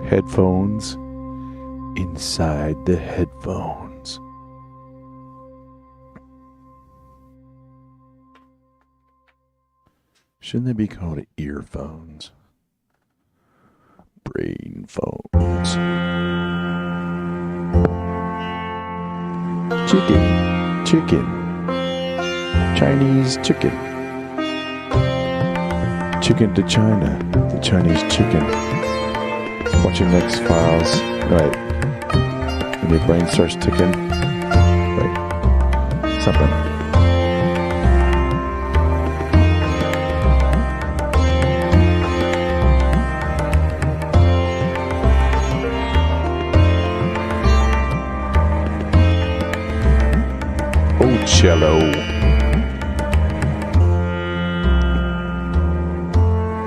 Headphones inside the headphones. Shouldn't they be called earphones? Brain phones. Chicken. Chinese chicken. Chicken to China. The Chinese chicken. Watching X-Files. Right. When your brain starts ticking. Wait. Something. Cello.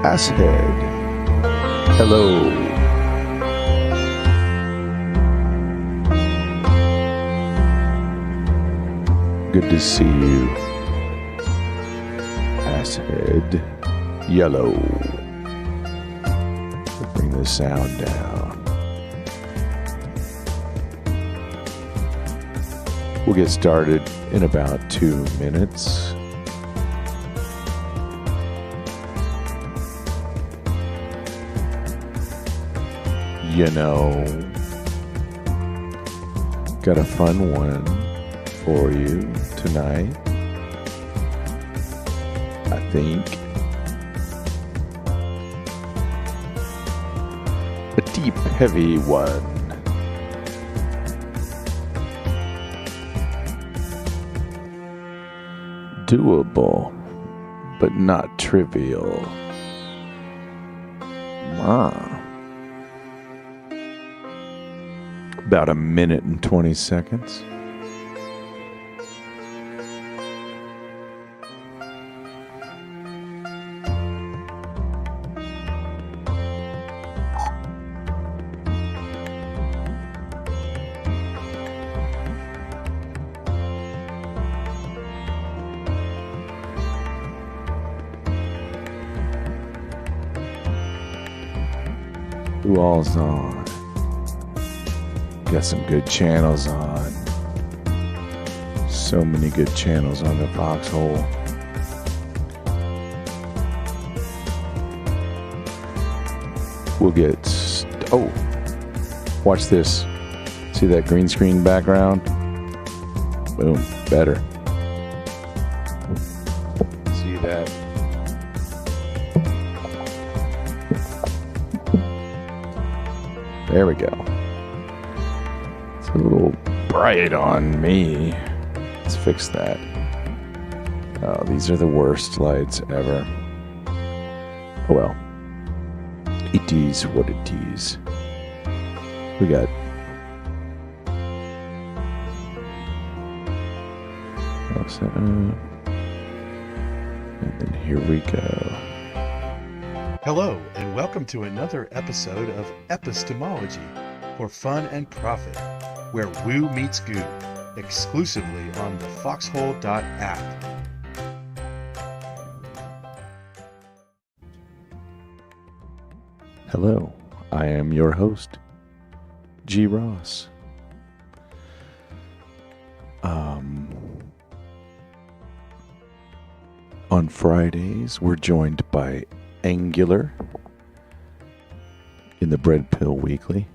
Asshead. Hello. Good to see you. Asshead. Yellow. Bring the sound down. We'll get started in about 2 minutes. You know, got a fun one for you tonight, I think. A deep, heavy one. Doable, but not trivial. About 1 minute and 20 seconds. Who all's on? Got some good channels on. So many good channels on the Foxhole. We'll get... Oh! Watch this. See that green screen background? Boom. Better. See that? There we go. It's a little bright on me. Let's fix that. Oh, these are the worst lights ever. Oh well. It is what it is. We got... And then here we go. Hello, and welcome to another episode of Epistemology for Fun and Profit, where woo meets goo, exclusively on the foxhole.app. Hello, I am your host, G. Ross. On Fridays, we're joined by Angular in the Bread Pill Weekly.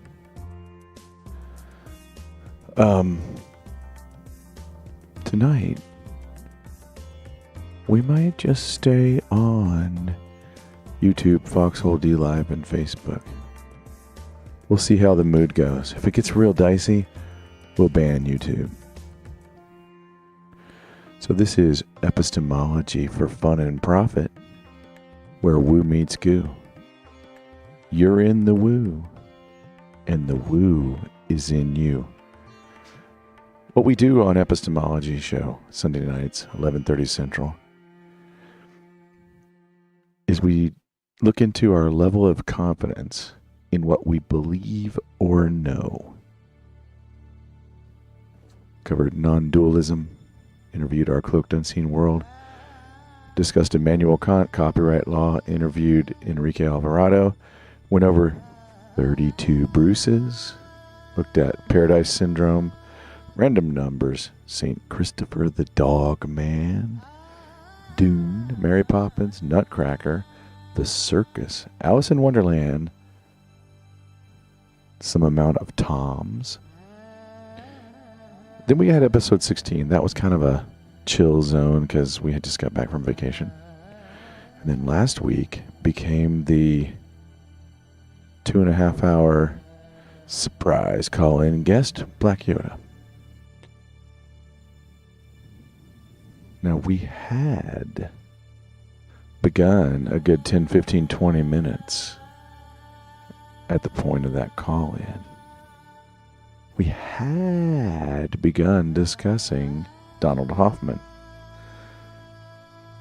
Tonight, we might just stay on YouTube, Foxhole D Live, and Facebook. We'll see how the mood goes. If it gets real dicey, we'll ban YouTube. So this is Epistemology for Fun and Profit, where woo meets goo. You're in the woo, and the woo is in you. What we do on Epistemology show, Sunday nights, 11:30 Central, is we look into our level of confidence in what we believe or know. Covered non-dualism, interviewed our cloaked unseen world, discussed Immanuel Kant, copyright law, interviewed Enrique Alvarado, went over 32 Bruces. Looked at Paradise Syndrome, Random Numbers, St. Christopher the Dog Man, Dune, Mary Poppins, Nutcracker, The Circus, Alice in Wonderland, some amount of Toms. Then we had episode 16. That was kind of a chill zone because we had just got back from vacation. And then last week became the 2.5 hour surprise call-in guest, Black Yoda. Now, we had begun a good 10, 15, 20 minutes at the point of that call-in. We had begun discussing Donald Hoffman.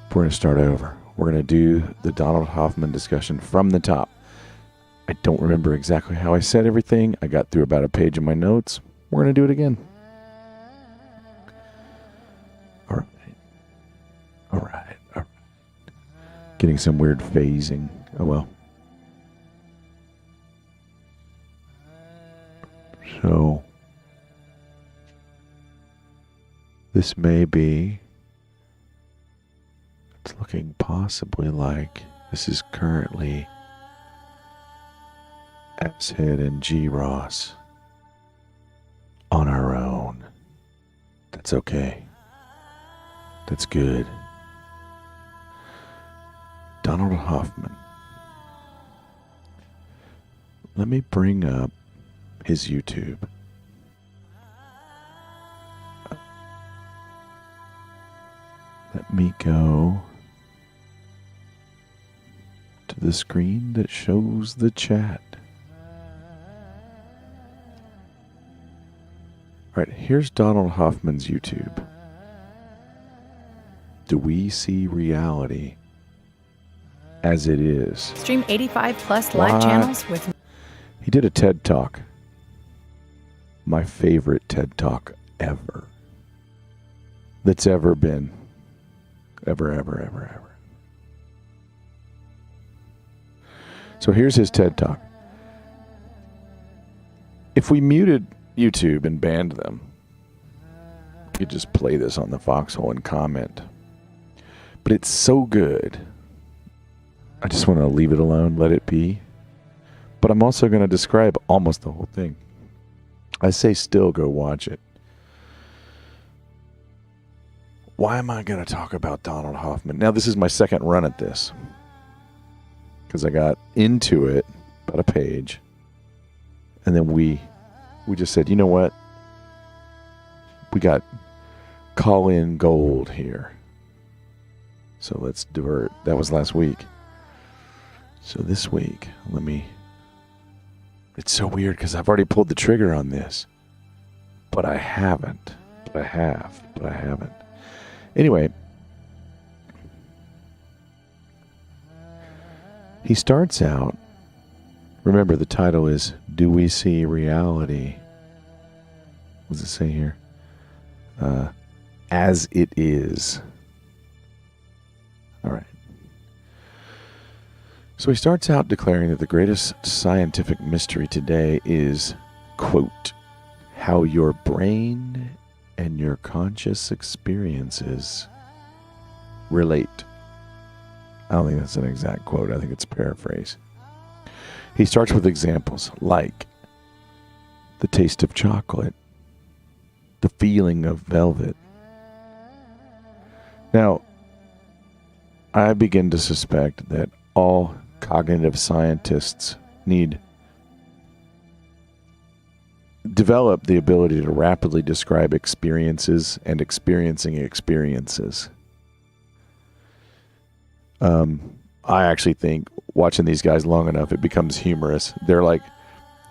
We're going to start over. We're going to do the Donald Hoffman discussion from the top. I don't remember exactly how I said everything. I got through about a page of my notes. We're going to do it again. All right. Getting some weird phasing. Oh well. So, this may be, it's looking possibly like this is currently Appshead and G. Ross on our own. That's okay. That's good. Donald Hoffman. Let me bring up his YouTube. Let me go to the screen that shows the chat. All right, here's Donald Hoffman's YouTube. Do we see reality as it is? Stream 85 plus live channels with... He did a TED Talk. My favorite TED Talk ever. That's ever been. Ever. So here's his TED Talk. If we muted YouTube and banned them, you could just play this on the Foxhole and comment. But it's so good. I just want to leave it alone, let it be. But I'm also going to describe almost the whole thing. I say still go watch it. Why am I going to talk about Donald Hoffman? Now, this is my second run at this. Because I got into it about a page. And then we just said, you know what? We got call-in gold here. So let's divert. That was last week. So this week, it's so weird because I've already pulled the trigger on this. But I haven't. But I haven't. Anyway. He starts out, remember the title is, Do We See Reality? What does it say here? As it is. All right. So he starts out declaring that the greatest scientific mystery today is, quote, how your brain and your conscious experiences relate. I don't think that's an exact quote. I think it's a paraphrase. He starts with examples like the taste of chocolate, the feeling of velvet. Now, I begin to suspect that all cognitive scientists develop the ability to rapidly describe experiences and experiencing experiences. I actually think watching these guys long enough, it becomes humorous. They're like,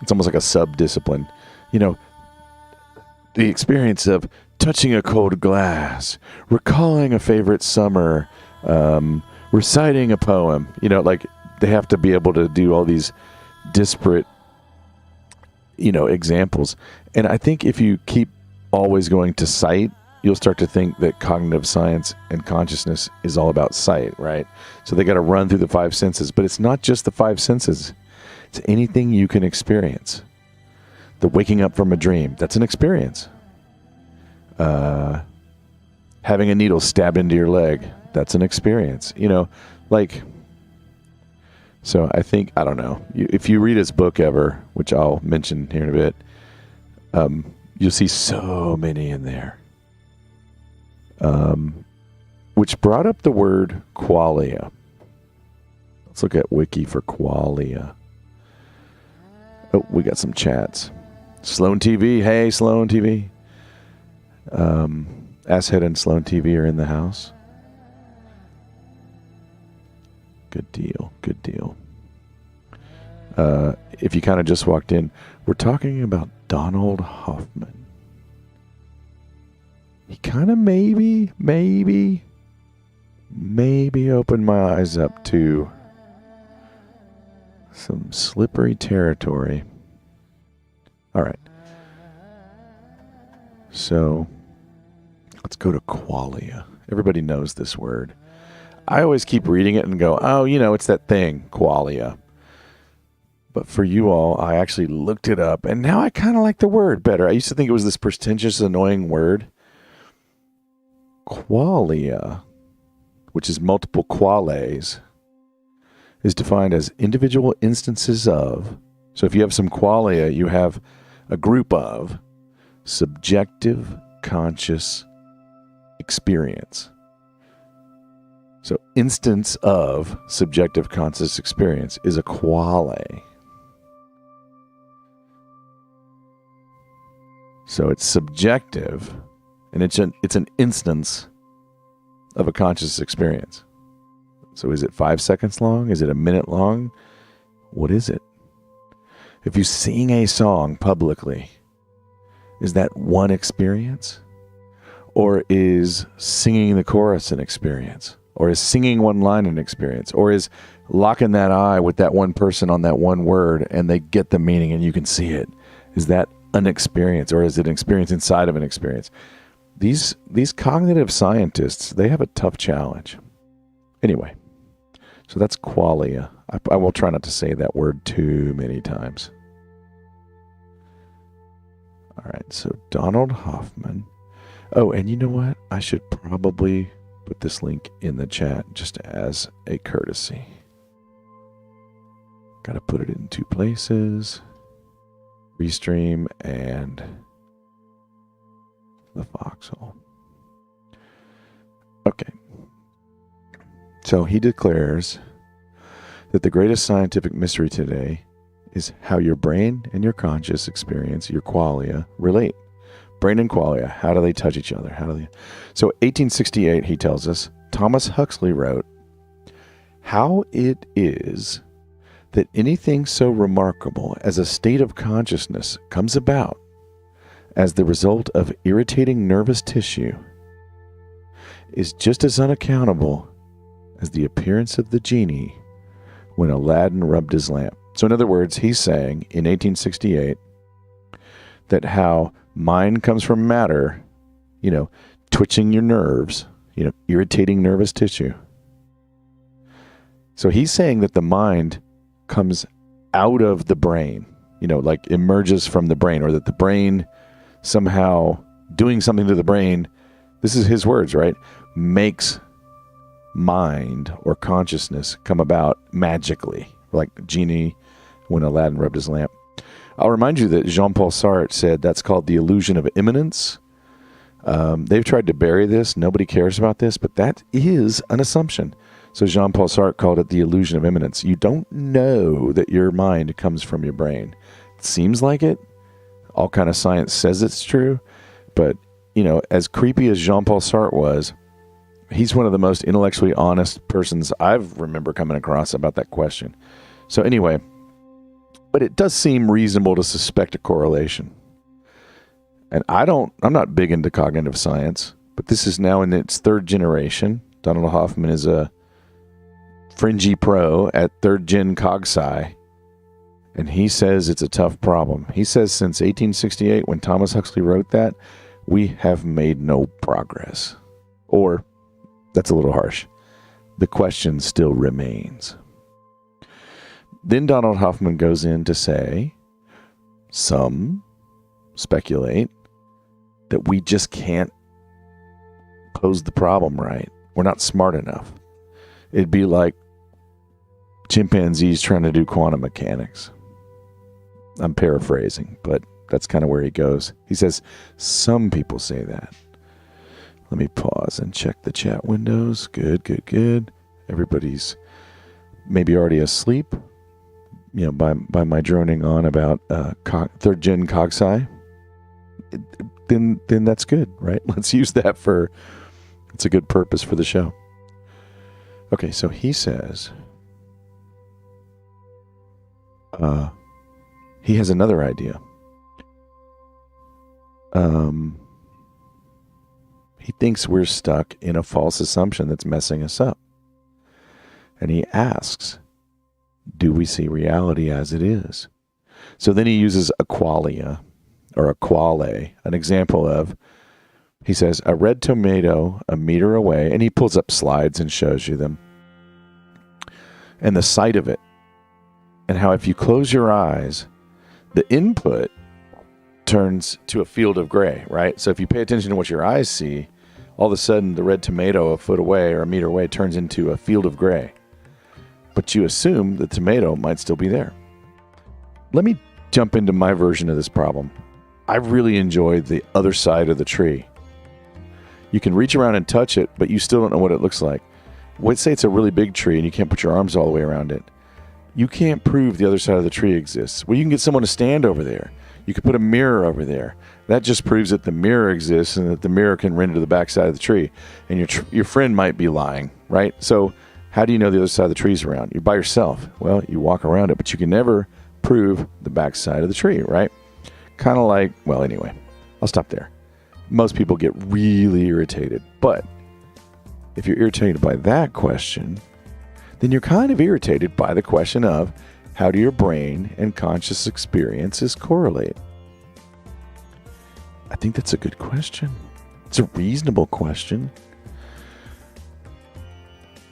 it's almost like a sub-discipline. You know, the experience of touching a cold glass, recalling a favorite summer, reciting a poem. You know, like they have to be able to do all these disparate, examples. And I think if you keep always going to sight, you'll start to think that cognitive science and consciousness is all about sight, right? So they got to run through the five senses. But it's not just the five senses. It's anything you can experience. The waking up from a dream, that's an experience. Having a needle stabbed into your leg, that's an experience. So I think, I don't know, if you read his book ever, which I'll mention here in a bit, you'll see so many in there. Which brought up the word qualia. Let's look at Wiki for qualia. Oh, we got some chats. Sloan TV. Hey, Sloan TV. Asshead and Sloan TV are in the house. Good deal. Good deal. If you kind of just walked in, we're talking about Donald Hoffman. He kind of maybe opened my eyes up to some slippery territory. All right. So let's go to qualia. Everybody knows this word. I always keep reading it and go, oh, it's that thing, qualia. But for you all, I actually looked it up, and now I kind of like the word better. I used to think it was this pretentious, annoying word. Qualia, which is multiple quales, is defined as individual instances of. So if you have some qualia, you have a group of subjective conscious experience. So instance of subjective conscious experience is a quale. So it's subjective, and it's an instance of a conscious experience. So is it 5 seconds long? Is it a minute long? What is it? If you sing a song publicly, is that one experience? Or is singing the chorus an experience? Or is singing one line an experience? Or is locking that eye with that one person on that one word and they get the meaning and you can see it? Is that an experience? Or is it an experience inside of an experience? These cognitive scientists, they have a tough challenge. Anyway, so that's qualia. I will try not to say that word too many times. All right, so Donald Hoffman. Oh, and you know what? I should probably put this link in the chat just as a courtesy. Got to put it in two places. Restream and the Foxhole. Okay. So he declares that the greatest scientific mystery today is how your brain and your conscious experience, your qualia, relate. Brain and qualia, how do they touch each other? So 1868, he tells us, Thomas Huxley wrote, "How it is that anything so remarkable as a state of consciousness comes about as the result of irritating nervous tissue is just as unaccountable as the appearance of the genie when Aladdin rubbed his lamp." So in other words, he's saying in 1868 that how mind comes from matter, twitching your nerves, irritating nervous tissue. So he's saying that the mind comes out of the brain, like emerges from the brain, or that the brain somehow doing something to the brain, this is his words, right? Makes mind or consciousness come about magically, like genie when Aladdin rubbed his lamp. I'll remind you that Jean-Paul Sartre said that's called the illusion of immanence. They've tried to bury this. Nobody cares about this, but that is an assumption. So Jean-Paul Sartre called it the illusion of immanence. You don't know that your mind comes from your brain. It seems like it. All kind of science says it's true. But, as creepy as Jean-Paul Sartre was, he's one of the most intellectually honest persons I've remember coming across about that question. So anyway, but it does seem reasonable to suspect a correlation. And I'm not big into cognitive science, but this is now in its third generation. Donald Hoffman is a fringy pro at third gen CogSci, and he says it's a tough problem. He says since 1868, when Thomas Huxley wrote that, we have made no progress. Or, that's a little harsh, the question still remains. Then Donald Hoffman goes in to say, some speculate that we just can't pose the problem right. We're not smart enough. It'd be like chimpanzees trying to do quantum mechanics. I'm paraphrasing, but that's kind of where he goes. He says, some people say that. Let me pause and check the chat windows. Good. Everybody's maybe already asleep, by my droning on about third gen cogsci. Then that's good, right? Let's use that it's a good purpose for the show. Okay, so he says he has another idea. He thinks we're stuck in a false assumption that's messing us up. And he asks, do we see reality as it is? So then he uses a qualia, or a quale, an example of, he says, a red tomato a meter away, and he pulls up slides and shows you them. And the sight of it, and how if you close your eyes, the input turns to a field of gray, right? So if you pay attention to what your eyes see, all of a sudden the red tomato a foot away or a meter away turns into a field of gray. But you assume the tomato might still be there. Let me jump into my version of this problem. I really enjoy the other side of the tree. You can reach around and touch it, but you still don't know what it looks like. Let's say it's a really big tree and you can't put your arms all the way around it. You can't prove the other side of the tree exists. Well, you can get someone to stand over there. You could put a mirror over there. That just proves that the mirror exists and that the mirror can render to the back side of the tree. And your friend might be lying, right? So how do you know the other side of the tree's around? You're by yourself. Well, you walk around it, but you can never prove the back side of the tree, right? Kind of like, well, anyway, I'll stop there. Most people get really irritated. But if you're irritated by that question, then you're kind of irritated by the question of, how do your brain and conscious experiences correlate? I think that's a good question. It's a reasonable question.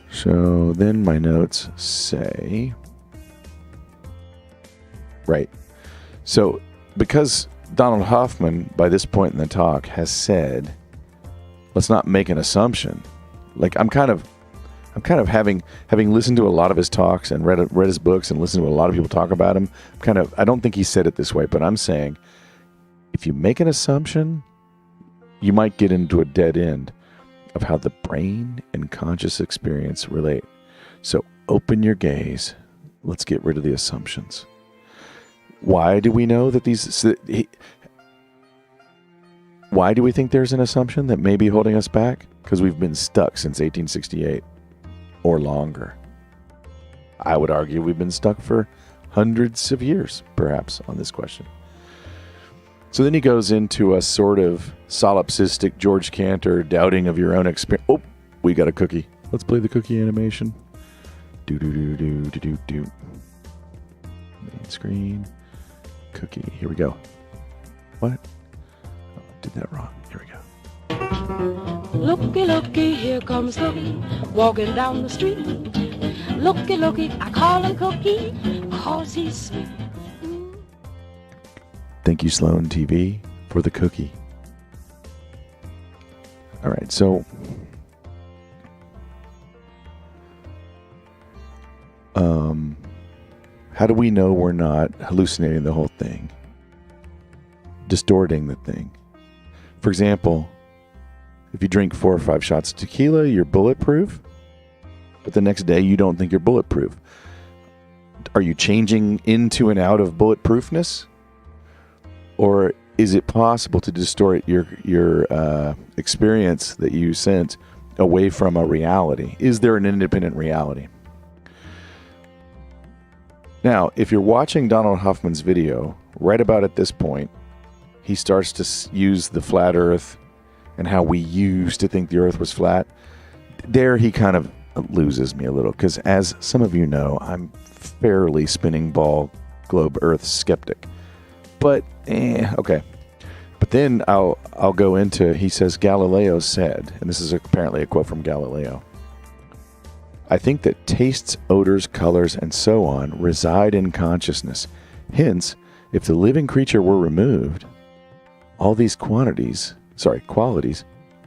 So then my notes say, right. So because Donald Hoffman, by this point in the talk, has said, let's not make an assumption. Like I'm kind of having listened to a lot of his talks and read his books and listened to a lot of people talk about him. I don't think he said it this way, but I'm saying, if you make an assumption, you might get into a dead end of how the brain and conscious experience relate. So open your gaze. Let's get rid of the assumptions. Why do we know that why do we think there's an assumption that may be holding us back? Because we've been stuck since 1868 or longer. I would argue we've been stuck for hundreds of years, perhaps, on this question. So then he goes into a sort of solipsistic George Cantor doubting of your own experience. Oh, we got a cookie. Let's play the cookie animation. Do. Main screen. Cookie. Here we go. What? Oh, I did that wrong. Here we go. Looky, here comes Cookie, walking down the street. Looky, I call him Cookie, 'cause he's sweet. Thank you, Sloan TV, for the cookie. All right, so how do we know we're not hallucinating the whole thing? Distorting the thing. For example, if you drink 4 or 5 shots of tequila, you're bulletproof, but the next day you don't think you're bulletproof. Are you changing into and out of bulletproofness? Or is it possible to distort your experience that you sense away from a reality? Is there an independent reality? Now, if you're watching Donald Hoffman's video, right about at this point, he starts to use the flat earth and how we used to think the earth was flat. There he kind of loses me a little, because as some of you know, I'm fairly spinning ball globe earth skeptic. But, okay. But then I'll go into, he says, Galileo said, and this is apparently a quote from Galileo, I think that tastes, odors, colors, and so on reside in consciousness. Hence, if the living creature were removed, all these qualities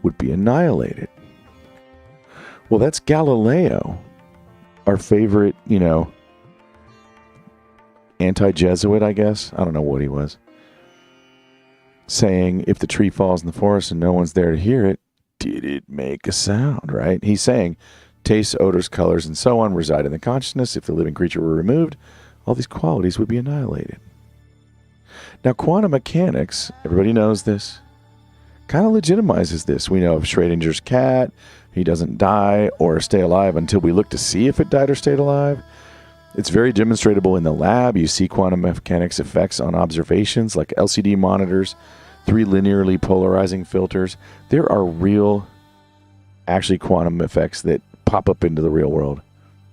would be annihilated. Well, that's Galileo, our favorite, anti-Jesuit, I guess. I don't know what he was. Saying, if the tree falls in the forest and no one's there to hear it, did it make a sound, right? He's saying, tastes, odors, colors, and so on reside in the consciousness. If the living creature were removed, all these qualities would be annihilated. Now, quantum mechanics, everybody knows this, kind of legitimizes this. We know of Schrodinger's cat. He doesn't die or stay alive until we look to see if it died or stayed alive. It's very demonstrable in the lab. You see quantum mechanics effects on observations like LCD monitors, 3 linearly polarizing filters. There are real, actually quantum effects that pop up into the real world.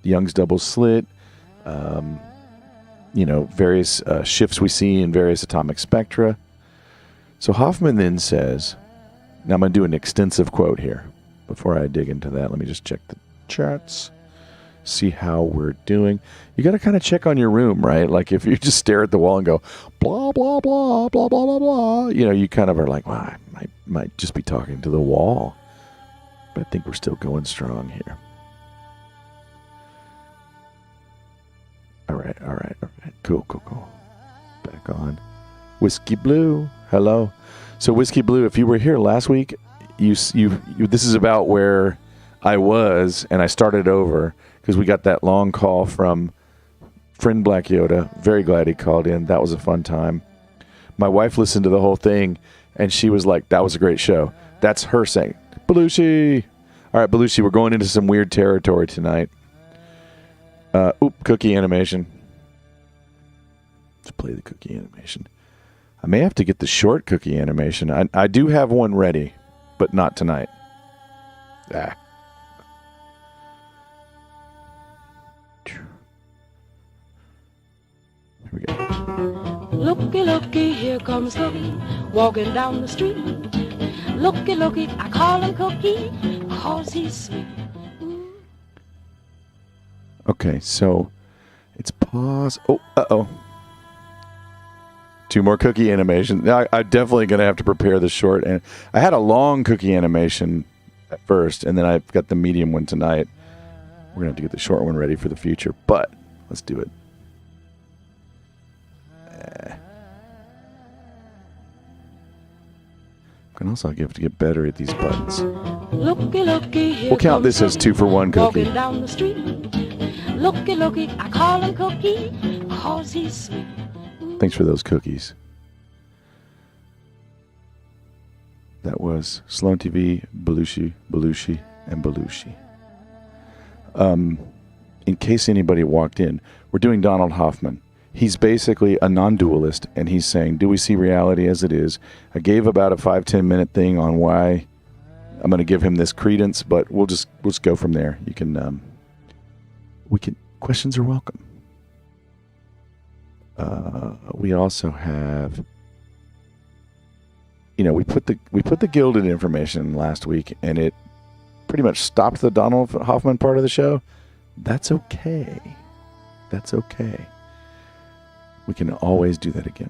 Young's double slit, various shifts we see in various atomic spectra. So Hoffman then says, now I'm going to do an extensive quote here. Before I dig into that, let me just check the chats, see how we're doing. You got to kind of check on your room, right? Like if you just stare at the wall and go, blah, blah, blah, blah, blah, blah, blah, you kind of are like, well, I might just be talking to the wall. But I think we're still going strong here. All right. Cool. Back on. Whiskey Blue, hello. So Whiskey Blue, if you were here last week, you this is about where I was, and I started over because we got that long call from friend Black Yoda. Very glad he called in. That was a fun time. My wife listened to the whole thing, and she was like, that was a great show. That's her saying, Belushi. All right, Belushi, we're going into some weird territory tonight. Cookie animation. Let's play the cookie animation. I may have to get the short cookie animation. I do have one ready, but not tonight. Here we go. Looky, here comes Cookie, walking down the street. Looky, I call him Cookie, 'cause he's sweet. Okay, so it's pause. Oh, uh-oh. 2 more cookie animations. Now, I'm definitely going to have to prepare the short. And I had a long cookie animation at first, and then I've got the medium one tonight. We're going to have to get the short one ready for the future, but let's do it. Can also have to get better at these buttons. Looky, we'll count this as 2 for 1 cookie. Walking down the street. Looky, I call him Cookie, 'cause he's sweet. Thanks for those cookies. That was Sloan TV, Belushi, and Belushi. In case anybody walked in, we're doing Donald Hoffman. He's basically a non-dualist, and he's saying, do we see reality as it is? I gave about a 5-10 minute thing on why I'm going to give him this credence, but we'll just go from there. You can, questions are welcome. We also have, we put the gilded information last week, and it pretty much stopped the Donald Hoffman part of the show. That's okay. We can always do that again.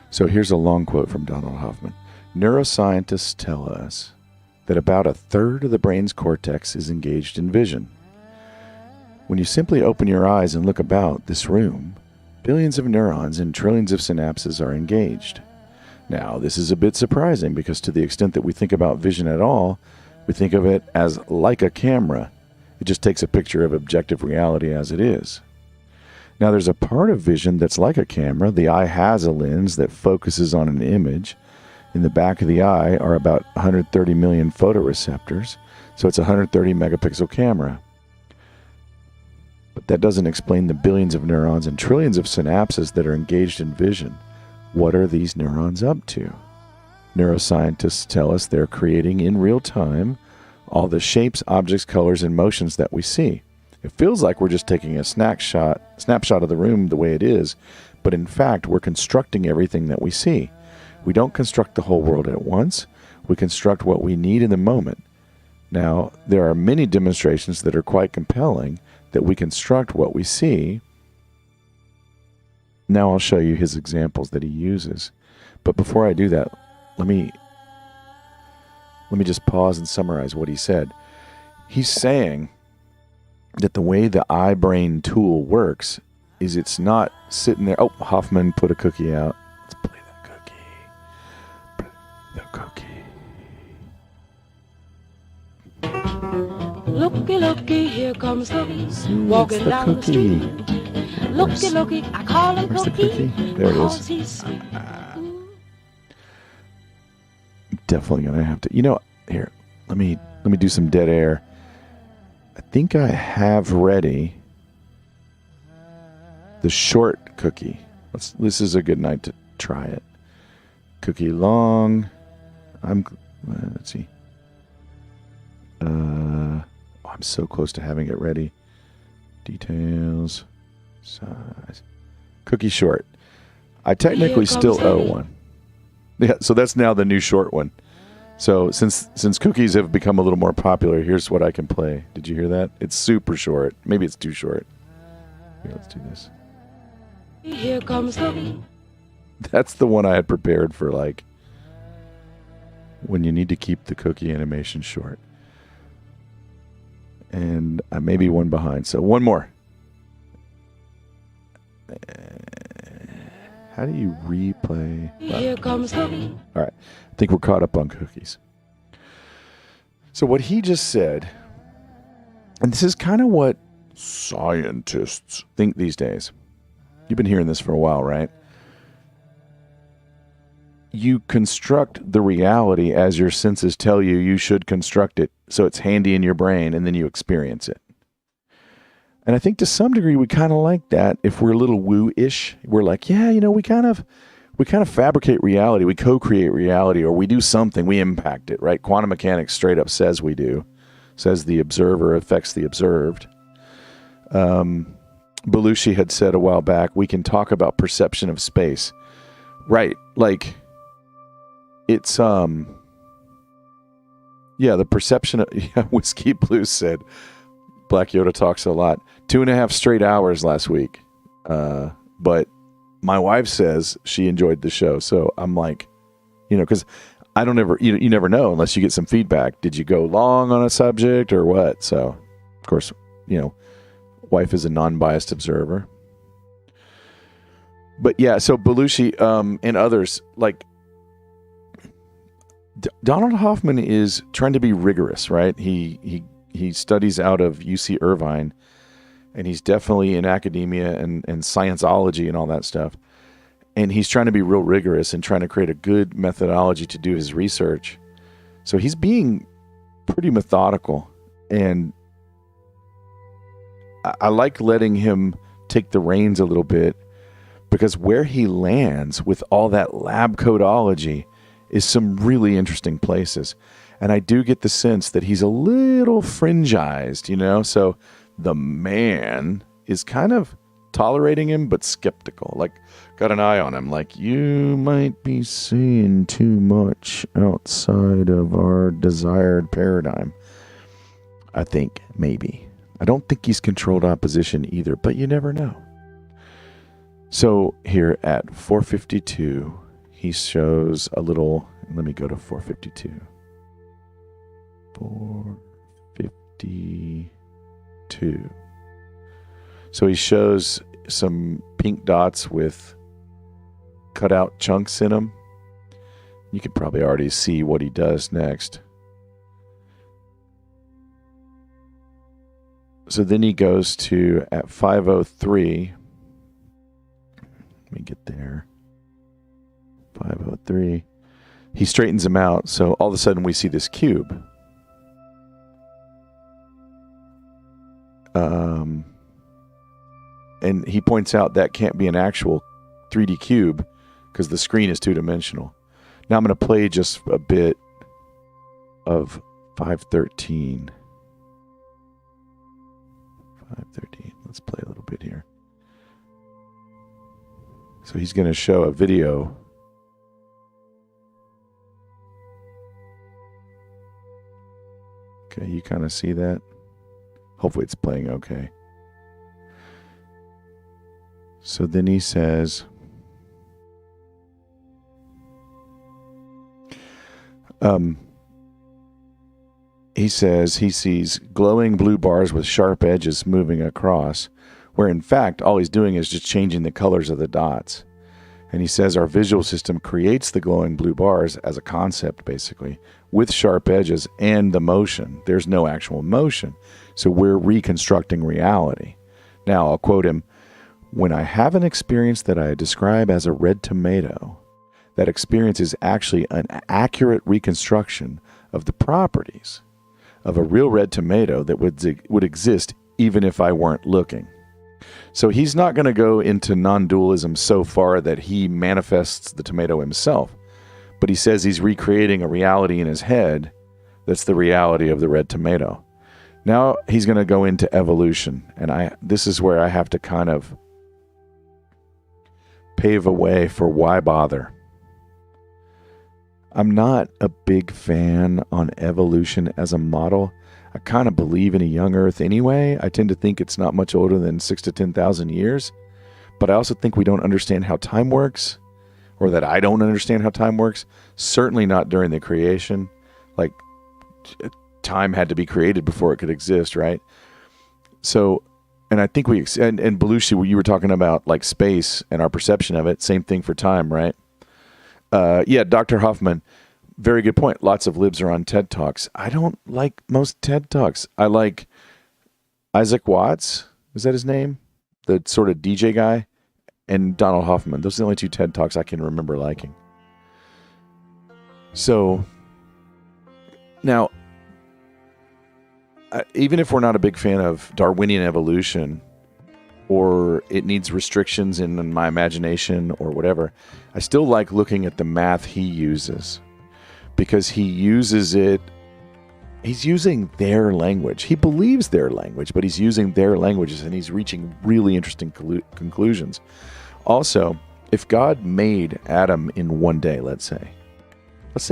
So here's a long quote from Donald Hoffman. Neuroscientists tell us that about 1/3 of the brain's cortex is engaged in vision. When you simply open your eyes and look about this room, billions of neurons and trillions of synapses are engaged. Now, this is a bit surprising because to the extent that we think about vision at all, we think of it as like a camera. It just takes a picture of objective reality as it is. Now, there's a part of vision that's like a camera. The eye has a lens that focuses on an image. In the back of the eye are about 130 million photoreceptors, so it's a 130 megapixel camera. But that doesn't explain the billions of neurons and trillions of synapses that are engaged in vision. What are these neurons up to? Neuroscientists tell us they're creating in real time all the shapes, objects, colors, and motions that we see. It feels like we're just taking a snapshot of the room the way it is, but in fact, we're constructing everything that we see. We don't construct the whole world at once. We construct what we need in the moment. Now, there are many demonstrations that are quite compelling that we construct what we see. Now I'll show you his examples that he uses. But before I do that, let me just pause and summarize what he said. He's saying that the way the eye-brain tool works is it's not sitting there. Oh, Hoffman put a cookie out. Let's play the cookie. Play the cookie. Looky, looky, here comes Cookie, See, walking it's the down cookie. the street. Looky, looky, I call him Where's the Cookie, cookie? There it is. 'cause he's sweet. Definitely gonna have to. Here. Let me do some dead air. I think I have ready the short cookie. This is a good night to try it. Cookie long. Let's see. I'm so close to having it ready. Details. Size. Cookie short. I technically still owe one. Yeah, so that's now the new short one. So since cookies have become a little more popular, here's what I can play. Did you hear that? It's super short. Maybe it's too short. Here, let's do this. Here comes Cookie. That's the one I had prepared for, like, when you need to keep the cookie animation short. And I may be one behind, so one more. How do you replay? Here comes Cookie. All right. I think we're caught up on cookies. So what he just said, and this is kind of what scientists think these days. You've been hearing this for a while, right? You construct the reality as your senses tell you you should construct it, so it's handy in your brain, and then you experience it. And I think to some degree we kind of like that. If we're a little woo-ish, we're like, yeah, we kind of fabricate reality, we co-create reality, or we do something, we impact it, right? Quantum mechanics straight up says we do. Says the observer affects the observed. Belushi had said a while back, we can talk about perception of space. Right, like, it's, the perception of, Whiskey Blue said, Black Yoda talks a lot. 2.5 straight hours last week. But my wife says she enjoyed the show. So I'm like, because I don't ever, you never know unless you get some feedback. Did you go long on a subject or what? So, of course, wife is a non-biased observer. But yeah, so Belushi and others, like, Donald Hoffman is trying to be rigorous, right? He studies out of UC Irvine, and he's definitely in academia and scienceology and all that stuff. And he's trying to be real rigorous and trying to create a good methodology to do his research. So he's being pretty methodical. And I like letting him take the reins a little bit, because where he lands with all that lab codology is some really interesting places. And I do get the sense that he's a little fringeized, so the man is kind of tolerating him, but skeptical, like got an eye on him, like, you might be seeing too much outside of our desired paradigm. I think, maybe. I don't think he's controlled opposition either, but you never know. So here at 452, he shows a little, let me go to 452. 452. So he shows some pink dots with cut out chunks in them. You can probably already see what he does next. So then he goes to, at 503, let me get there, 503, he straightens them out, so all of a sudden we see this cube. And he points out that can't be an actual 3D cube because the screen is two-dimensional. Now I'm going to play just a bit of 513. 513. Let's play a little bit here. So he's going to show a video Okay, you kind of see that? Hopefully it's playing okay. So then he says, he sees glowing blue bars with sharp edges moving across, where in fact all he's doing is just changing the colors of the dots. And he says our visual system creates the glowing blue bars as a concept, basically, with sharp edges and the motion. There's no actual motion. So we're reconstructing reality. Now, I'll quote him, "When I have an experience that I describe as a red tomato, that experience is actually an accurate reconstruction of the properties of a real red tomato that would exist even if I weren't looking." So he's not going to go into non-dualism so far that he manifests the tomato himself, but he says he's recreating a reality in his head that's the reality of the red tomato. Now he's going to go into evolution, and this is where I have to kind of pave a way for why bother. I'm not a big fan on evolution as a model. I kind of believe in a young earth anyway. I tend to think it's not much older than 6,000 to 10,000 years. But I also think we don't understand how time works, or that I don't understand how time works. Certainly not during the creation. Like, time had to be created before it could exist, right? So, and I think and Belushi, you were talking about like space and our perception of it. Same thing for time, right? Yeah, Dr. Hoffman. Very good point. Lots of libs are on TED Talks. I don't like most TED Talks. I like Isaac Watts. Is that his name? The sort of DJ guy. And Donald Hoffman. Those are the only two TED Talks I can remember liking. So, now, even if we're not a big fan of Darwinian evolution, or it needs restrictions in my imagination or whatever, I still like looking at the math he uses. Because he uses it, he's using their language. He believes their language, but he's using their languages, and he's reaching really interesting conclusions. Also, if God made Adam in one day, let's say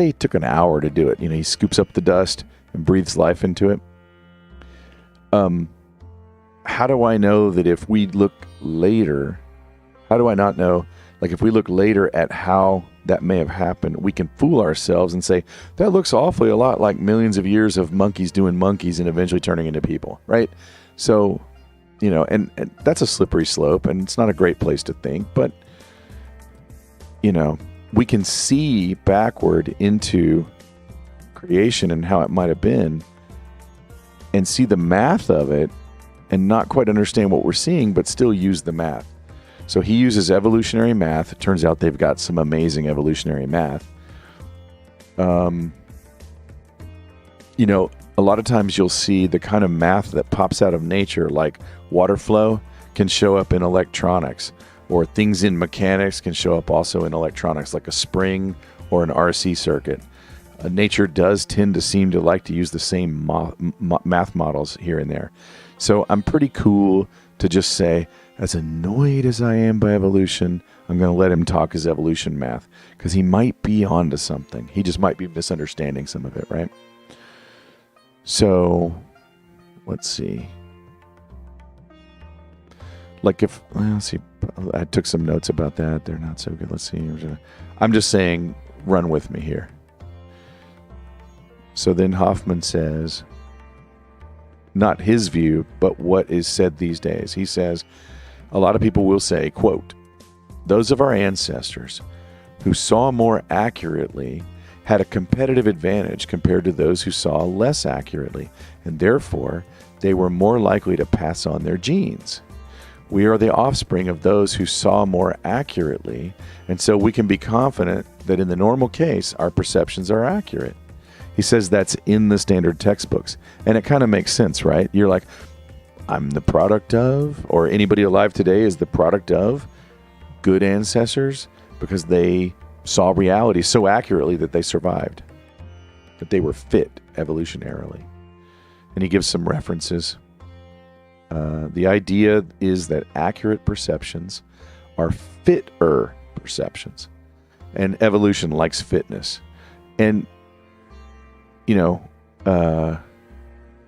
he took an hour to do it. You know, he scoops up the dust and breathes life into it. How do I know that if we look later, how do I not know, like if we look later at how that may have happened, we can fool ourselves and say, that looks awfully a lot like millions of years of monkeys doing monkeys and eventually turning into people, right? So, you know, and that's a slippery slope, and it's not a great place to think, but, you know, we can see backward into creation and how it might have been and see the math of it and not quite understand what we're seeing, but still use the math. So he uses evolutionary math. It turns out they've got some amazing evolutionary math. You know, a lot of times you'll see the kind of math that pops out of nature, like water flow, can show up in electronics, or things in mechanics can show up also in electronics, like a spring or an RC circuit. Nature does tend to seem to like to use the same math models here and there. So I'm pretty cool to just say, as annoyed as I am by evolution, I'm going to let him talk his evolution math, because he might be onto something. He just might be misunderstanding some of it, right? So, let's see. Like let's see. I took some notes about that. They're not so good. Let's see. I'm just saying, run with me here. So then Hoffman says, not his view, but what is said these days. He says, a lot of people will say, quote, those of our ancestors who saw more accurately had a competitive advantage compared to those who saw less accurately, and therefore they were more likely to pass on their genes. We are the offspring of those who saw more accurately, and so we can be confident that in the normal case, our perceptions are accurate. He says that's in the standard textbooks, and it kind of makes sense, right? You're like, I'm the product of, or anybody alive today is the product of good ancestors because they saw reality so accurately that they survived, that they were fit evolutionarily. And he gives some references. The idea is that accurate perceptions are fitter perceptions, and evolution likes fitness. And, you know,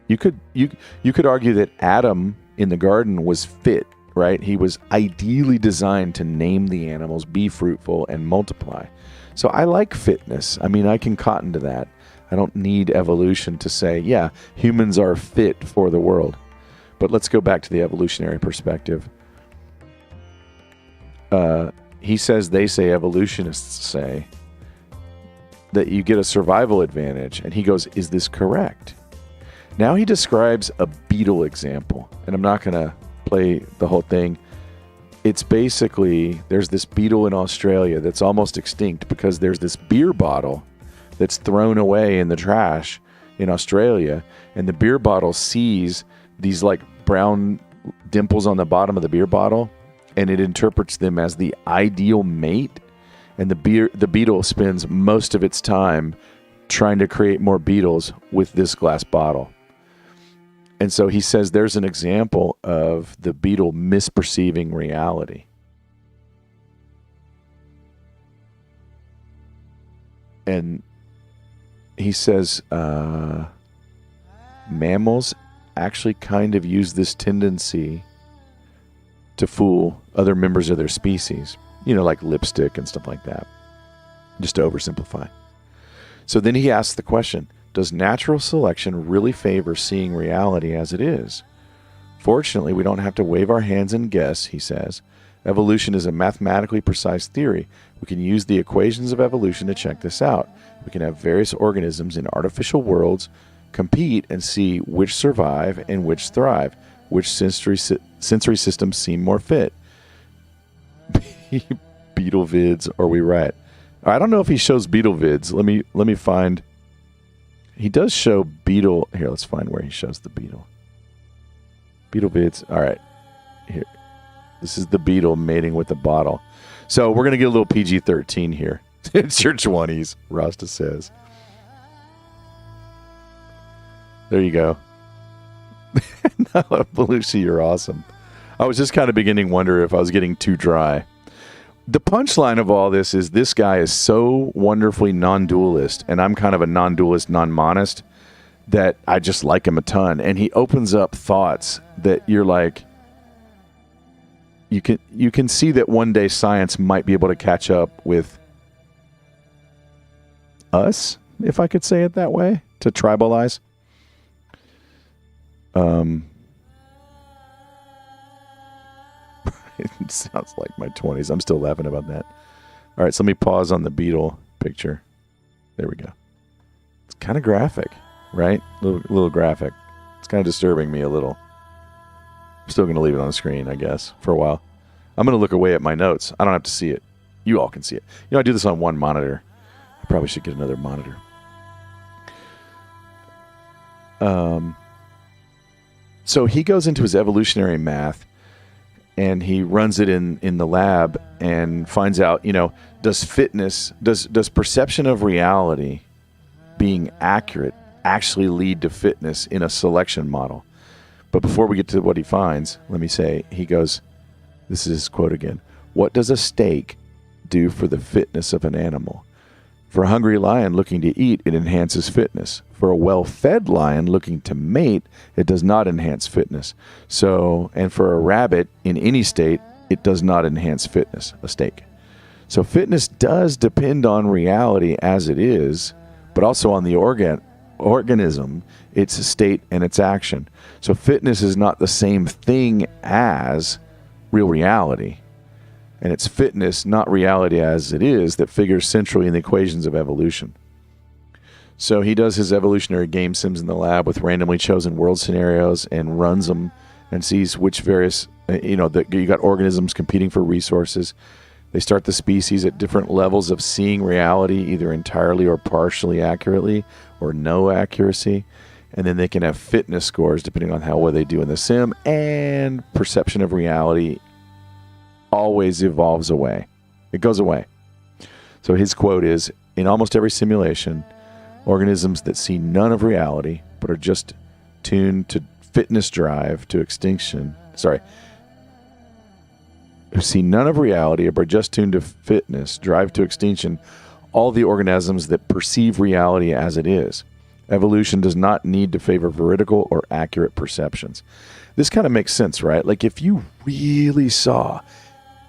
You could argue that Adam in the garden was fit, right? He was ideally designed to name the animals, be fruitful, and multiply. So I like fitness. I mean, I can cotton to that. I don't need evolution to say, yeah, humans are fit for the world. But let's go back to the evolutionary perspective. They say, evolutionists say, that you get a survival advantage. And he goes, is this correct? Now he describes a beetle example. And I'm not going to play the whole thing. It's basically, there's this beetle in Australia that's almost extinct because there's this beer bottle that's thrown away in the trash in Australia. And the beer bottle sees these like brown dimples on the bottom of the beer bottle, and it interprets them as the ideal mate. And the beetle spends most of its time trying to create more beetles with this glass bottle. And so he says there's an example of the beetle misperceiving reality. And he says mammals actually kind of use this tendency to fool other members of their species, like lipstick and stuff like that, just to oversimplify. So then he asks the question, does natural selection really favor seeing reality as it is? Fortunately, we don't have to wave our hands and guess, he says. Evolution is a mathematically precise theory. We can use the equations of evolution to check this out. We can have various organisms in artificial worlds compete and see which survive and which thrive, which sensory systems seem more fit. Beetle vids, are we right? I don't know if he shows beetle vids. Let me find. He does show beetle. Here, let's find where he shows the beetle. Beetle vids. All right. Here. This is the beetle mating with the bottle. So we're going to get a little PG-13 here. It's your 20s, Rasta says. There you go. No, Belushi, you're awesome. I was just kind of beginning to wonder if I was getting too dry. The punchline of all this is this guy is so wonderfully non-dualist, and I'm kind of a non-dualist, non-monist, that I just like him a ton. And he opens up thoughts that you're like, you can see that one day science might be able to catch up with us, if I could say it that way, to tribalize. It sounds like my 20s. I'm still laughing about that. All right, so let me pause on the beetle picture. There we go. It's kind of graphic, right? A little graphic. It's kind of disturbing me a little. I'm still going to leave it on the screen, I guess, for a while. I'm going to look away at my notes. I don't have to see it. You all can see it. I do this on one monitor. I probably should get another monitor. So he goes into his evolutionary math, and he runs it in the lab and finds out, does perception of reality being accurate actually lead to fitness in a selection model? But before we get to what he finds, let me say, he goes, this is his quote again, what does a steak do for the fitness of an animal? For a hungry lion looking to eat, it enhances fitness. For a well-fed lion looking to mate, it does not enhance fitness. And for a rabbit in any state, it does not enhance fitness, a steak. So fitness does depend on reality as it is, but also on the organism, its state, and its action. So fitness is not the same thing as real reality. And it's fitness, not reality as it is, that figures centrally in the equations of evolution. So he does his evolutionary game sims in the lab with randomly chosen world scenarios and runs them and sees which various, you got organisms competing for resources. They start the species at different levels of seeing reality, either entirely or partially accurately or no accuracy. And then they can have fitness scores depending on how well they do in the sim, and perception of reality always evolves away. It goes away. So his quote is, in almost every simulation, organisms that see none of reality but are just tuned to fitness drive to extinction, who see none of reality but are just tuned to fitness drive to extinction, all the organisms that perceive reality as it is. Evolution does not need to favor veridical or accurate perceptions. This kind of makes sense, right? Like if you really saw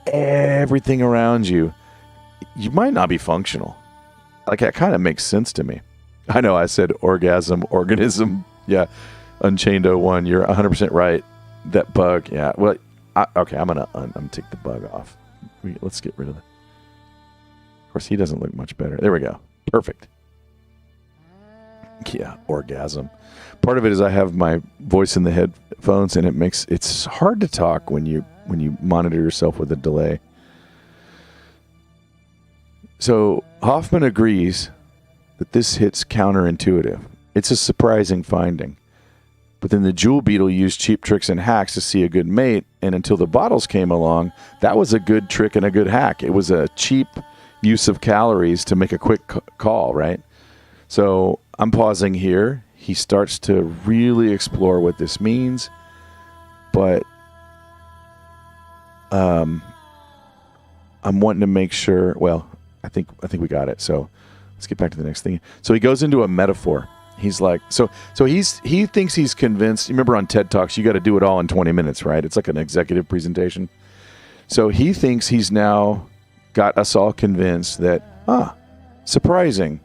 everything around you, you might not be functional. Like that kind of makes sense to me. I know I said orgasm, organism. Yeah. Unchained 01. You're 100% right. That bug. Yeah. Well, okay. I'm going to take the bug off. Let's get rid of it. Of course, he doesn't look much better. There we go. Perfect. Yeah. Orgasm. Part of it is I have my voice in the headphones, and it's hard to talk when you monitor yourself with a delay. So Hoffman agrees that this hits counterintuitive. It's a surprising finding. But then the jewel beetle used cheap tricks and hacks to see a good mate, and until the bottles came along, that was a good trick and a good hack. It was a cheap use of calories to make a quick call, right? So I'm pausing here. He starts to really explore what this means, but I'm wanting to make sure. Well, I think we got it. So let's get back to the next thing. So he goes into a metaphor. He's like, so he thinks he's convinced. Remember on TED Talks, you got to do it all in 20 minutes, right? It's like an executive presentation. So he thinks he's now got us all convinced that, surprising,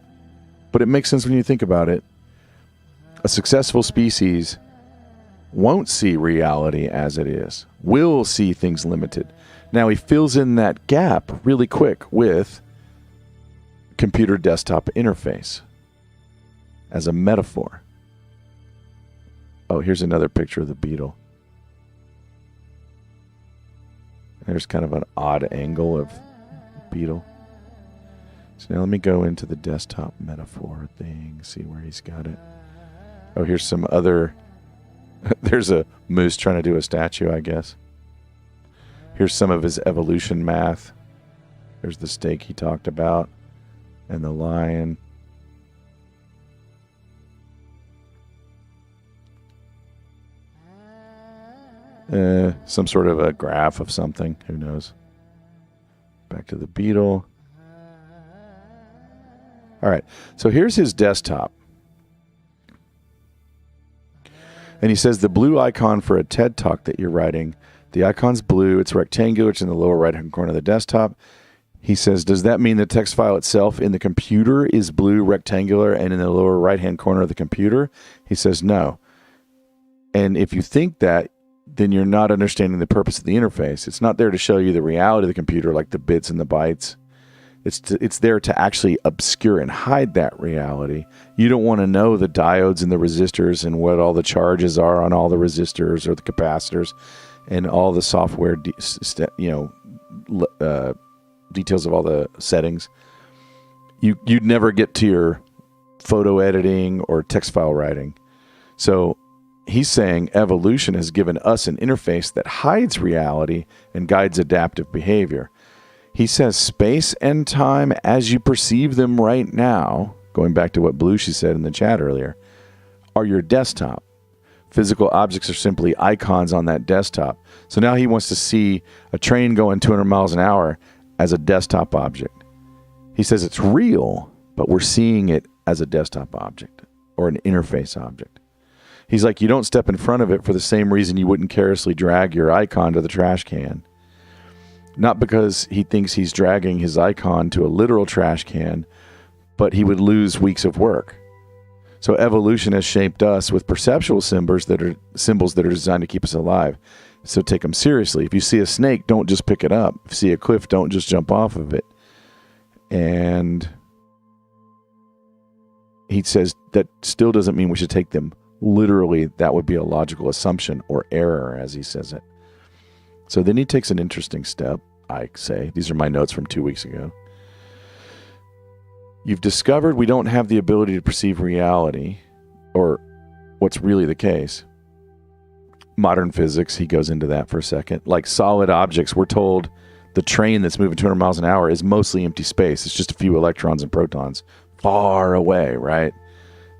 but it makes sense when you think about it. A successful species won't see reality as it is, will see things limited. Now he fills in that gap really quick with computer desktop interface as a metaphor. Oh, here's another picture of the beetle. There's kind of an odd angle of beetle. So now let me go into the desktop metaphor thing, see where he's got it. Oh, here's some other... There's a moose trying to do a statue, I guess. Here's some of his evolution math. There's the steak he talked about. And the lion. Some sort of a graph of something. Who knows? Back to the beetle. All right. So here's his desktop. And he says the blue icon for a TED Talk that you're writing, the icon's blue, it's rectangular, it's in the lower right-hand corner of the desktop. He says, does that mean the text file itself in the computer is blue, rectangular, and in the lower right-hand corner of the computer? He says, no. And if you think that, then you're not understanding the purpose of the interface. It's not there to show you the reality of the computer, like the bits and the bytes. It's there to actually obscure and hide that reality. You don't want to know the diodes and the resistors and what all the charges are on all the resistors or the capacitors and all the software, details of all the settings. You'd never get to your photo editing or text file writing. So he's saying evolution has given us an interface that hides reality and guides adaptive behavior. He says space and time as you perceive them right now, going back to what Belushi said in the chat earlier, are your desktop. Physical objects are simply icons on that desktop. So now he wants to see a train going 200 miles an hour as a desktop object. He says it's real, but we're seeing it as a desktop object or an interface object. He's like, you don't step in front of it for the same reason you wouldn't carelessly drag your icon to the trash can. Not because he thinks he's dragging his icon to a literal trash can, but he would lose weeks of work. So evolution has shaped us with perceptual symbols that are designed to keep us alive. So take them seriously. If you see a snake, don't just pick it up. If you see a cliff, don't just jump off of it. And he says that still doesn't mean we should take them literally. That would be a logical assumption or error, as he says it. So then he takes an interesting step, I say. These are my notes from 2 weeks ago. You've discovered we don't have the ability to perceive reality, or what's really the case. Modern physics, he goes into that for a second. Like solid objects, we're told the train that's moving 200 miles an hour is mostly empty space. It's just a few electrons and protons far away, right?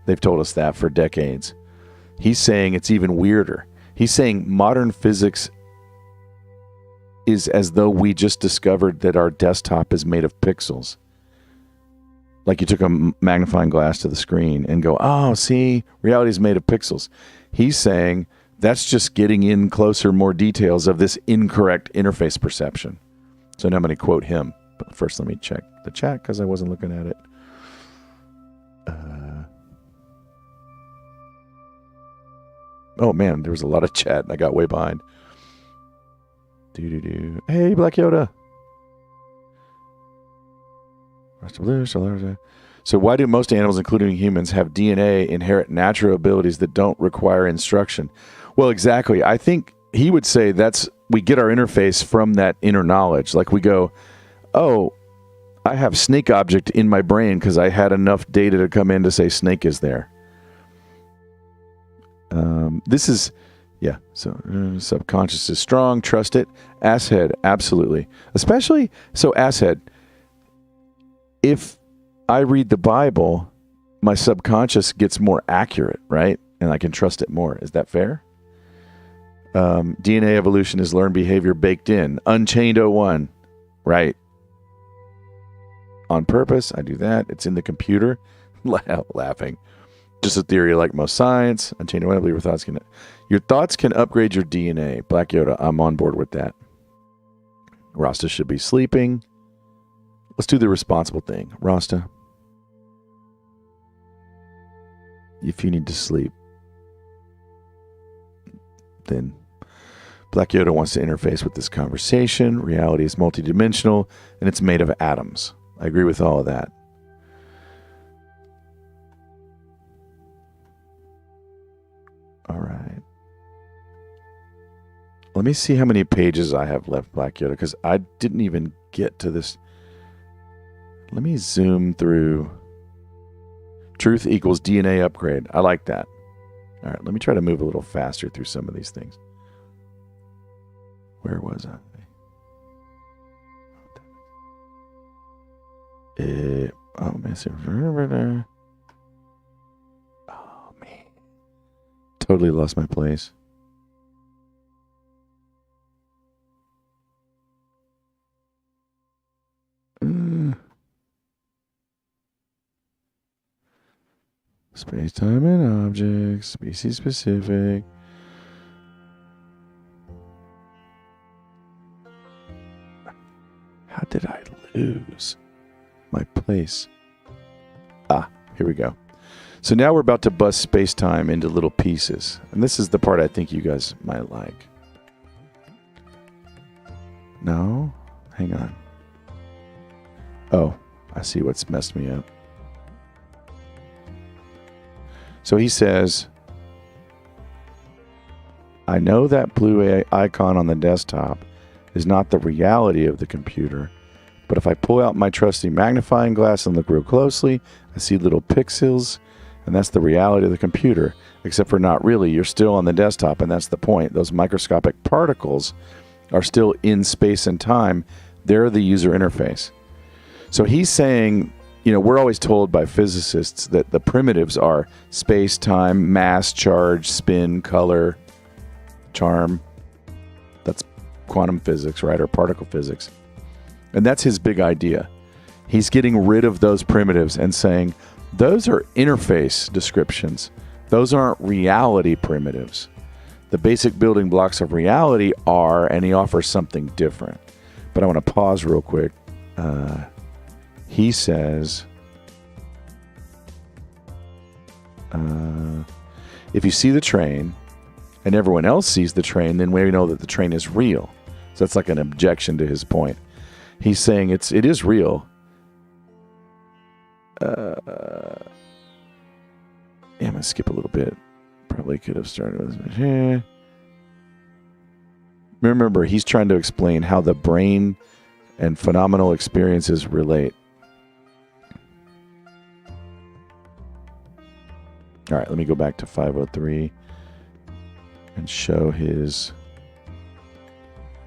They've told us that for decades. He's saying it's even weirder. He's saying modern physics is as though we just discovered that our desktop is made of pixels. Like you took a magnifying glass to the screen and go, oh, see, reality is made of pixels. He's saying that's just getting in closer, more details of this incorrect interface perception. So now I'm going to quote him. But first, let me check the chat because I wasn't looking at it. Oh, man, there was a lot of chat and I got way behind. Hey, Black Yoda. So why do most animals, including humans, have DNA inherit natural abilities that don't require instruction? Well, exactly. I think he would say we get our interface from that inner knowledge. Like we go, oh, I have snake object in my brain because I had enough data to come in to say snake is there. Subconscious is strong. Trust it. Asshead, absolutely. Especially, so asshead, if I read the Bible, my subconscious gets more accurate, right? And I can trust it more. Is that fair? DNA evolution is learned behavior baked in. Unchained 01, right? On purpose, I do that. It's in the computer. Laughing. Just a theory like most science. Unchained 01, I believe your thoughts can upgrade your DNA. Black Yoda, I'm on board with that. Rasta should be sleeping. Let's do the responsible thing. Rasta, if you need to sleep, then Black Yoda wants to interface with this conversation. Reality is multidimensional, and it's made of atoms. I agree with all of that. All right. Let me see how many pages I have left, Black Yoda, because I didn't even get to this. Let me zoom through. Truth equals DNA upgrade. I like that. All right, let me try to move a little faster through some of these things. Where was I? Oh, man. Oh, man. Totally lost my place. Space, time, and objects, species specific. How did I lose my place? Here we go. So now we're about to bust space-time into little pieces. And this is the part I think you guys might like. No? Hang on. Oh, I see what's messed me up. So he says, I know that blue icon on the desktop is not the reality of the computer, but if I pull out my trusty magnifying glass and look real closely, I see little pixels, and that's the reality of the computer. Except for not really, you're still on the desktop, and that's the point. Those microscopic particles are still in space and time. They're the user interface. So he's saying, you know, we're always told by physicists that the primitives are space, time, mass, charge, spin, color, charm. That's quantum physics, right? Or particle physics. And that's his big idea. He's getting rid of those primitives and saying, those are interface descriptions. Those aren't reality primitives. The basic building blocks of reality are, and he offers something different. But I want to pause real quick. He says, if you see the train and everyone else sees the train, then we know that the train is real. So that's like an objection to his point. He's saying it is real. Yeah, I'm going to skip a little bit. Probably could have started with this. Remember, he's trying to explain how the brain and phenomenal experiences relate. All right, let me go back to 503 and show his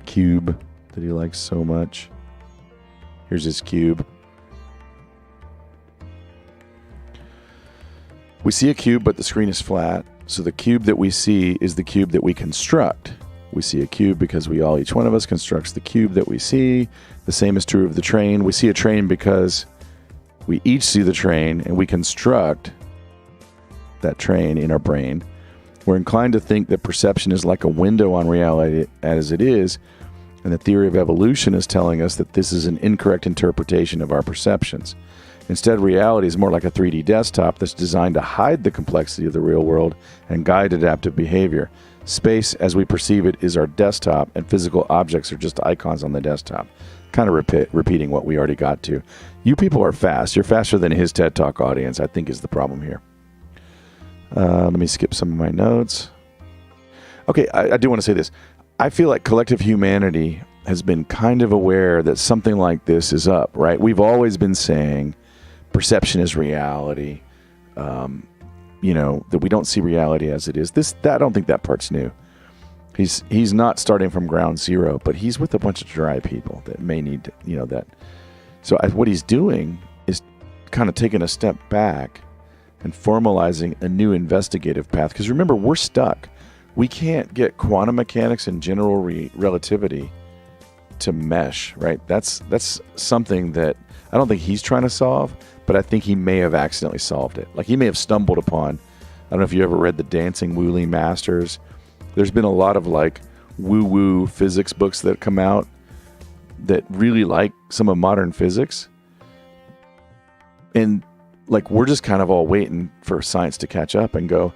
cube that he likes so much. Here's his cube. We see a cube, but the screen is flat. So the cube that we see is the cube that we construct. We see a cube because each one of us constructs the cube that we see. The same is true of the train. We see a train because We each see the train and we construct that train in our brain. We're inclined to think that perception is like a window on reality as it is, and the theory of evolution is telling us that this is an incorrect interpretation of our perceptions. Instead, reality is more like a 3D desktop that's designed to hide the complexity of the real world and guide adaptive behavior. Space, as we perceive it, is our desktop, and physical objects are just icons on the desktop. Kind of repeating what we already got to. You people are fast. You're faster than his TED Talk audience, I think, is the problem here. Let me skip some of my notes. Okay, I do want to say this. I feel like collective humanity has been kind of aware that something like this is up, right? We've always been saying perception is reality, that we don't see reality as it is. I don't think that part's new. He's not starting from ground zero, but he's with a bunch of dry people that may need, that. So what he's doing is kind of taking a step back and formalizing a new investigative path. Because remember, we're stuck. We can't get quantum mechanics and general relativity to mesh, right? That's something that I don't think he's trying to solve, but I think he may have accidentally solved it. Like he may have stumbled upon, I don't know if you ever read the Dancing Wooly Masters. There's been a lot of like woo-woo physics books that come out that really like some of modern physics. And like we're just kind of all waiting for science to catch up and go,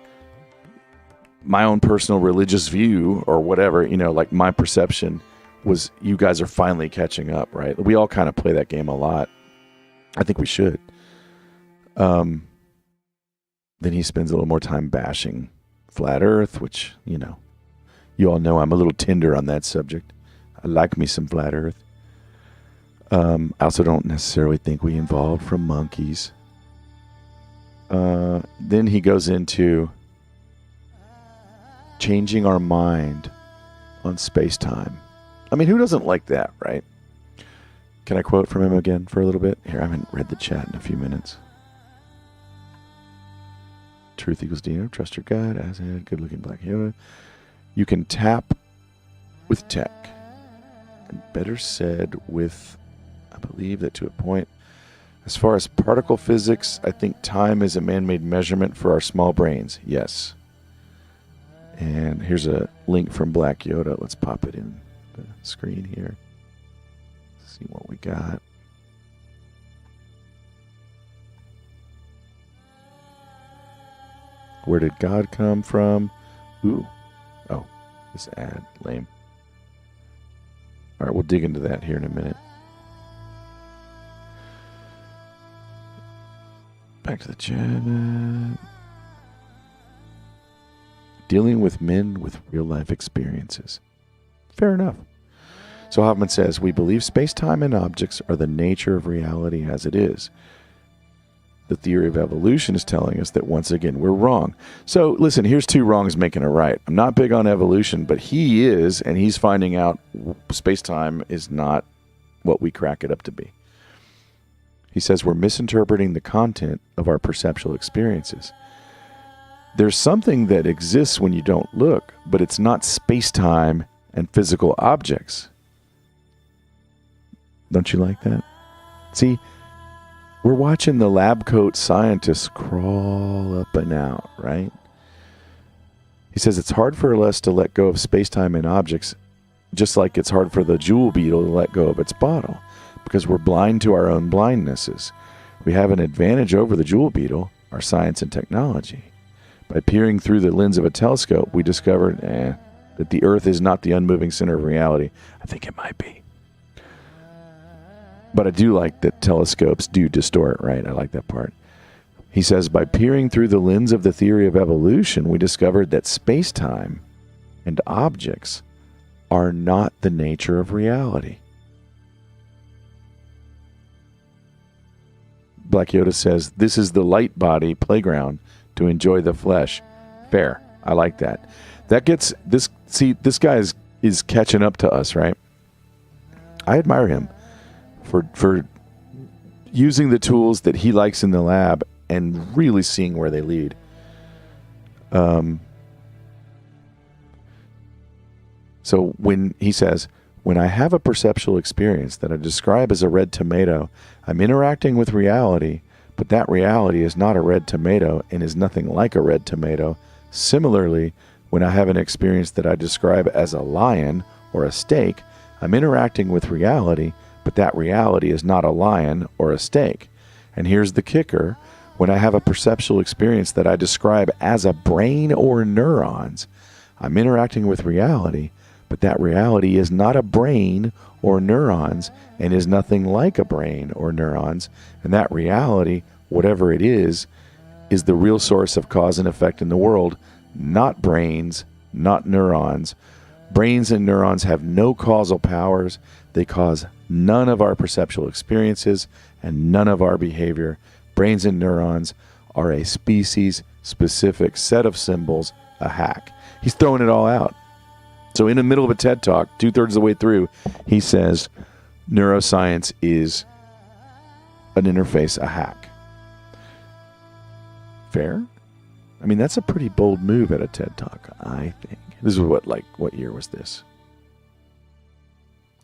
my own personal religious view or whatever, like my perception was you guys are finally catching up, right? We all kind of play that game a lot. I think we should. Then he spends a little more time bashing flat Earth, which, you all know I'm a little tender on that subject. I like me some flat Earth. I also don't necessarily think we evolved from monkeys. Then he goes into changing our mind on space-time. I mean, who doesn't like that, right? Can I quote from him again for a little bit? Here, I haven't read the chat in a few minutes. Truth equals Dino. Trust your gut. As a good-looking black Yoda. You can tap with tech. And better said with, I believe that to a point. As far as particle physics, I think time is a man-made measurement for our small brains. Yes. And here's a link from Black Yoda. Let's pop it in the screen here. See what we got. Where did God come from? Ooh. Oh, this ad. Lame. All right, we'll dig into that here in a minute. Back to the chat. Dealing with men with real-life experiences. Fair enough. So Hoffman says, we believe space-time and objects are the nature of reality as it is. The theory of evolution is telling us that once again we're wrong. So listen, here's two wrongs making a right. I'm not big on evolution, but he is, and he's finding out space-time is not what we crack it up to be. He says we're misinterpreting the content of our perceptual experiences. There's something that exists when you don't look, but it's not space-time and physical objects. Don't you like that? See, we're watching the lab coat scientists crawl up and out, right? He says it's hard for us to let go of space-time and objects, just like it's hard for the jewel beetle to let go of its bottle, because we're blind to our own blindnesses. We have an advantage over the jewel beetle, our science and technology. By peering through the lens of a telescope, we discovered that the Earth is not the unmoving center of reality. I think it might be. But I do like that telescopes do distort, right? I like that part. He says, by peering through the lens of the theory of evolution, we discovered that space-time and objects are not the nature of reality. Black Yoda says, this is the light body playground to enjoy the flesh. Fair. I like that. That gets this. See, this guy is catching up to us, right? I admire him for using the tools that he likes in the lab and really seeing where they lead. So when he says, when I have a perceptual experience that I describe as a red tomato, I'm interacting with reality, but that reality is not a red tomato and is nothing like a red tomato. Similarly, when I have an experience that I describe as a lion or a steak, I'm interacting with reality, but that reality is not a lion or a steak. And here's the kicker. When I have a perceptual experience that I describe as a brain or neurons, I'm interacting with reality, but that reality is not a brain or neurons and is nothing like a brain or neurons. And that reality, whatever it is the real source of cause and effect in the world, not brains, not neurons. Brains and neurons have no causal powers. They cause none of our perceptual experiences and none of our behavior. Brains and neurons are a species-specific set of symbols, a hack. He's throwing it all out. So in the middle of a TED Talk, 2/3 of the way through, he says neuroscience is an interface, a hack. Fair? I mean, that's a pretty bold move at a TED Talk, I think. This is what year was this?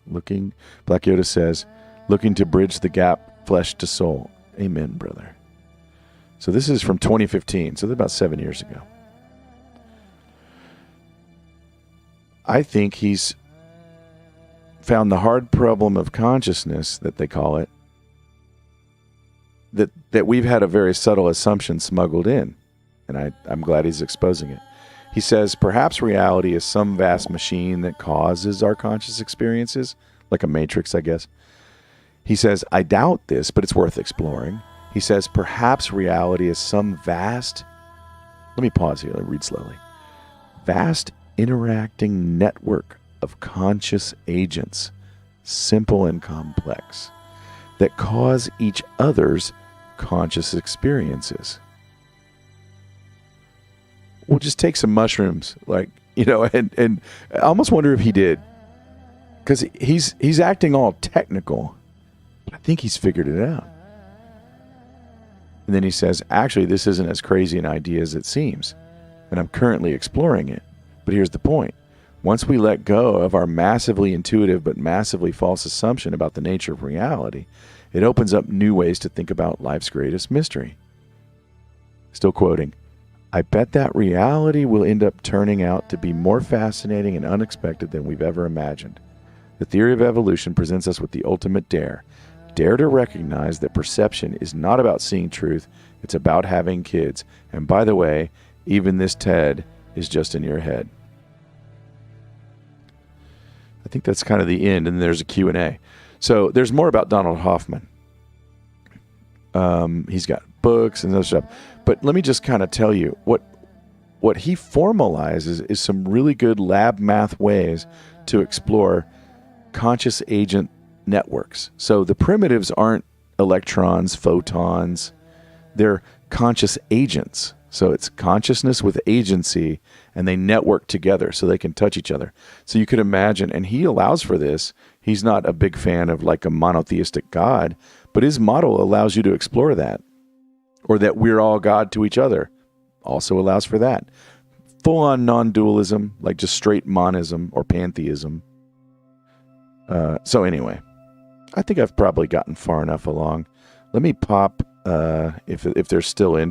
Black Yoda says, looking to bridge the gap, flesh to soul. Amen, brother. So this is from 2015, so that's about 7 years ago. I think he's found the hard problem of consciousness, that they call it, that we've had a very subtle assumption smuggled in. And I'm glad he's exposing it. He says, perhaps reality is some vast machine that causes our conscious experiences, like a matrix, I guess. He says, I doubt this, but it's worth exploring. He says, perhaps reality is some vast, let me pause here, let me read slowly. Vast interacting network of conscious agents, simple and complex, that cause each other's conscious experiences. We'll just take some mushrooms, and I almost wonder if he did, because he's acting all technical, but I think he's figured it out. And then he says, actually, this isn't as crazy an idea as it seems, and I'm currently exploring it. But here's the point. Once we let go of our massively intuitive but massively false assumption about the nature of reality, it opens up new ways to think about life's greatest mystery. Still quoting, I bet that reality will end up turning out to be more fascinating and unexpected than we've ever imagined. The theory of evolution presents us with the ultimate dare. Dare to recognize that perception is not about seeing truth, it's about having kids. And by the way, even this TED is just in your head. I think that's kind of the end, and there's a Q&A. So there's more about Donald Hoffman. He's got books and other stuff. But let me just kind of tell you, what he formalizes is some really good lab math ways to explore conscious agent networks. So the primitives aren't electrons, photons. They're conscious agents. So it's consciousness with agency, and they network together so they can touch each other. So you could imagine, and he allows for this. He's not a big fan of like a monotheistic God, but his model allows you to explore that. Or that we're all God to each other, also allows for that. Full-on non-dualism, like just straight monism or pantheism. So anyway, I think I've probably gotten far enough along. Let me pop, if there's still interest.